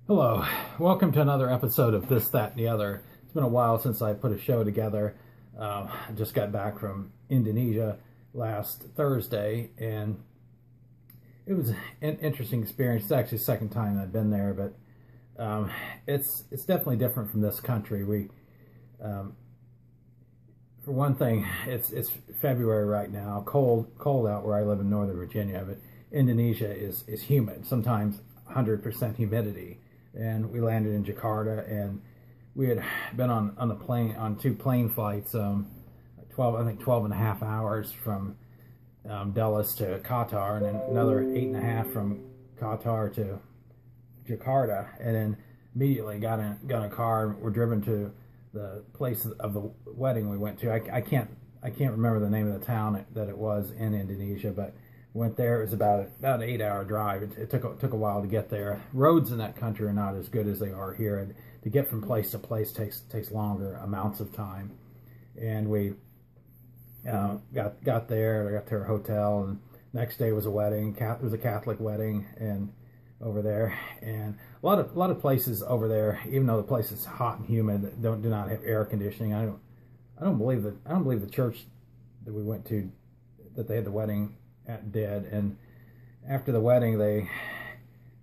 Hello, welcome to another episode of This, That, and the Other. It's been a while since I put a show together. I just got back from Indonesia last Thursday, and it was an interesting experience. It's actually the second time I've been there, but it's definitely different from this country. For one thing, it's February right now, cold out where I live in Northern Virginia, but Indonesia is humid, sometimes 100% humidity. And we landed in Jakarta, and we had been on two plane flights, 12 and a half hours from Dallas to Qatar, and then another 8.5 from Qatar to Jakarta, and then immediately got in a car and we're driven to the place of the wedding we went to. I can't remember the name of the town that it was in Indonesia, but went there. It was about an 8-hour drive. It took a while to get there. Roads in that country are not as good as they are here, and to get from place to place takes longer amounts of time. And we got there. I got to our hotel, and next day was a wedding. It was a Catholic wedding, and over there, and a lot of places over there, even though the place is hot and humid, do not have air conditioning. I don't believe the church that we went to, that they had the wedding at, did. And after the wedding, they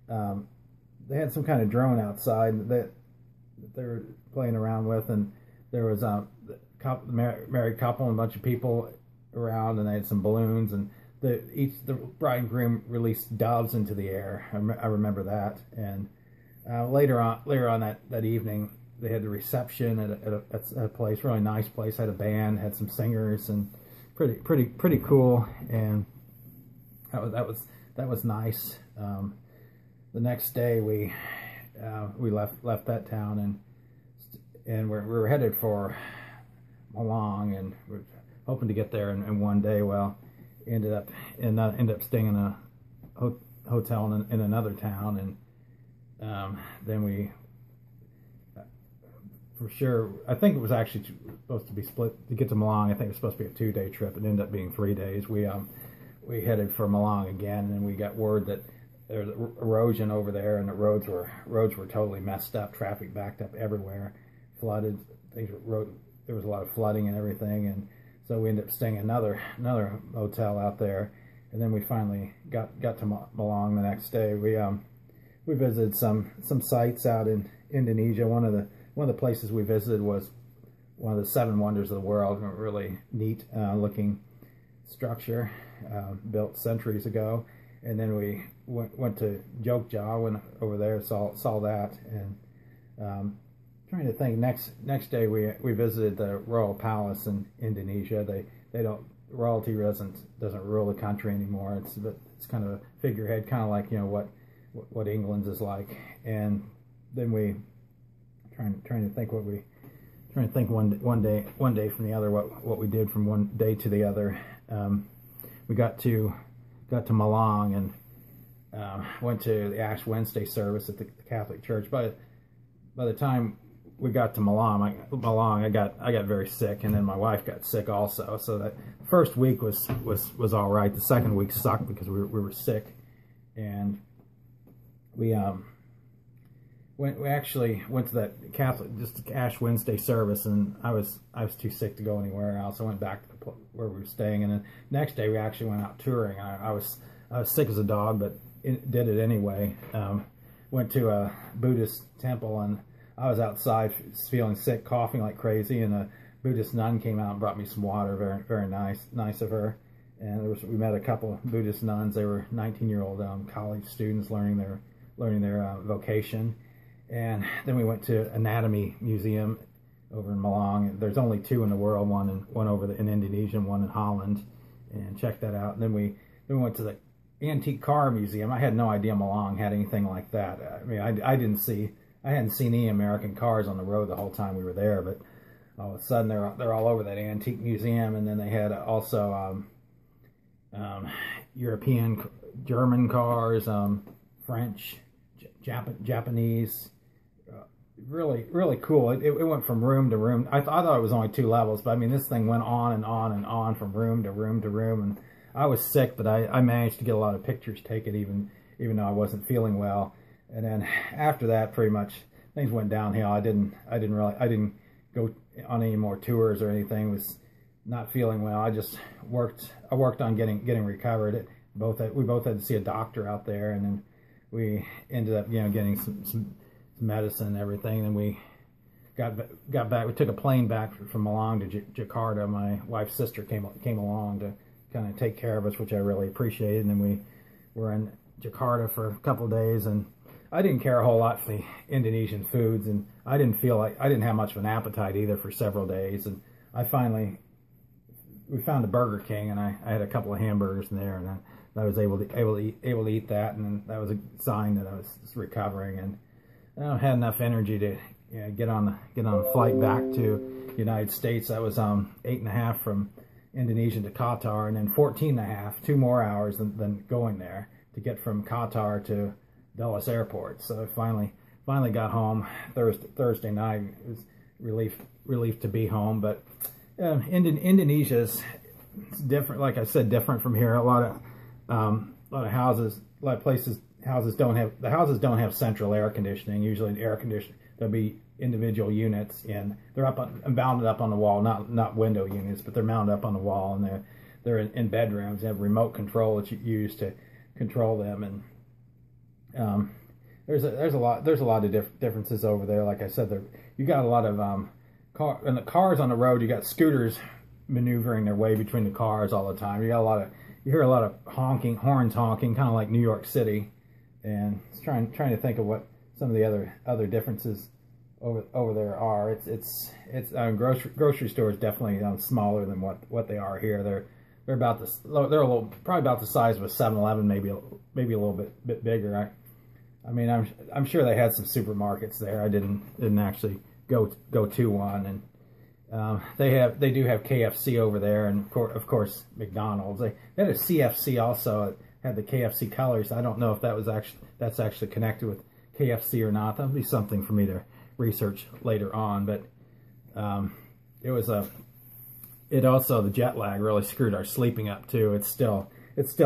had some kind of drone outside that they were playing around with, and there was a married couple and a bunch of people around, and they had some balloons, and the bride and groom released doves into the air. I remember that. And later on that evening, they had the reception at a place, really nice place. Had a band, had some singers, and pretty cool. And that was nice. The next day we left that town, and we were headed for Malang, and we're hoping to get there in one day. Well, ended up staying in a hotel in another town, and then we, for sure, I think it was actually supposed to be split to get to Malang. I think it was supposed to be a 2-day trip. It ended up being 3 days. We headed for Malang again, and we got word that there's erosion over there, and the roads were totally messed up. Traffic backed up everywhere, flooded. There was a lot of flooding and everything, and so we ended up staying in another hotel out there. And then we finally got to Malang the next day. We visited some sites out in Indonesia. One of the places we visited was one of the 7 wonders of the world. A really neat looking structure built centuries ago. And then we went to Jogja, went over there, saw that. And trying to think, next day we visited the royal palace in Indonesia. Royalty doesn't rule the country anymore. It's kind of a figurehead, kind of like, you know, what England's is like. And then we trying to think one day from the other, what we did from one day to the other. We got to Malang, and went to the Ash Wednesday service at the Catholic Church. By the time we got to Malang, I got very sick, and then my wife got sick also. So that first week was all right. The second week sucked because we were sick, and we actually went to that Catholic, just Ash Wednesday service, and I was too sick to go anywhere else. I went back to where we were staying, and then next day we actually went out touring. I was sick as a dog, but did it anyway. Went to a Buddhist temple, and I was outside feeling sick, coughing like crazy, and a Buddhist nun came out and brought me some water. Very, very nice of her. And we met a couple of Buddhist nuns. They were 19-year-old college students learning their vocation. And then we went to Anatomy Museum over in Malang. There's only 2 in the world, one in Indonesia and one in Holland, and checked that out. And then we went to the Antique Car Museum. I had no idea Malang had anything like that. I mean, I hadn't seen any American cars on the road the whole time we were there, but all of a sudden they're all over that antique museum. And then they had also European, German cars, French, Japanese. Really, really cool. It went from room to room. I thought it was only 2 levels, but I mean, this thing went on and on and on from room to room to room. And I was sick, but I managed to get a lot of pictures taken, even though I wasn't feeling well. And then after that, pretty much things went downhill. I didn't go on any more tours or anything. Was not feeling well. I just worked on getting recovered. We both had to see a doctor out there, and then we ended up, getting some medicine and everything. And we got back. We took a plane back from Malang to Jakarta. My wife's sister came along to kind of take care of us, which I really appreciated. And then we were in Jakarta for a couple of days, and I didn't care a whole lot for the Indonesian foods, and I didn't have much of an appetite either for several days. And we found a Burger King, and I had a couple of hamburgers in there, and I was able to eat that, and that was a sign that I was recovering, and I had enough energy to get on a flight back to the United States. That was 8.5 from Indonesia to Qatar, and then 14.5, 2 more hours than going there to get from Qatar to Dulles Airport. So I finally got home Thursday night. It was relief to be home, but Indonesia's different. Like I said, different from here. A lot of houses, a lot of places, houses don't have central air conditioning. Usually, there'll be individual units, and they're mounted up on the wall, not window units, but they're mounted up on the wall, and they're in bedrooms. They have remote control that you use to control them, and there's a lot of differences over there. Like I said, you got a lot of and the cars on the road. You got scooters maneuvering their way between the cars all the time. You hear a lot of horns honking, kind of like New York City. And trying to think of what some of the other differences over there are. It's grocery stores definitely smaller than what they are here. They're probably about the size of a 7-Eleven, maybe a little bit bigger. I mean, I'm sure they had some supermarkets there. I didn't actually go to one, and they do have KFC over there, and of course McDonald's. They had a CFC also. It had the KFC colors. I don't know if that's actually connected with KFC or not. That'll be something for me to research later on. But it also, the jet lag really screwed our sleeping up too. It's still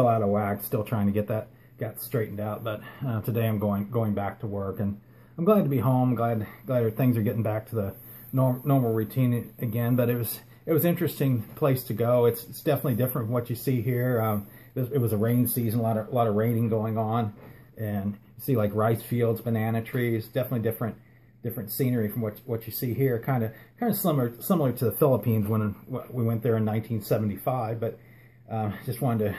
out of whack. Still trying to get that straightened out. But today I'm going back to work, and I'm glad to be home. Glad things are getting back to the normal routine again. But it was an interesting place to go. It's definitely different from what you see here. It was a rain season, a lot of raining going on, and you see like rice fields, banana trees. Definitely different scenery from what you see here. Kind of similar to the Philippines when we went there in 1975. But just wanted to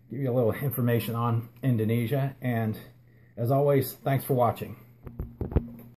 give you a little information on Indonesia. And as always, thanks for watching.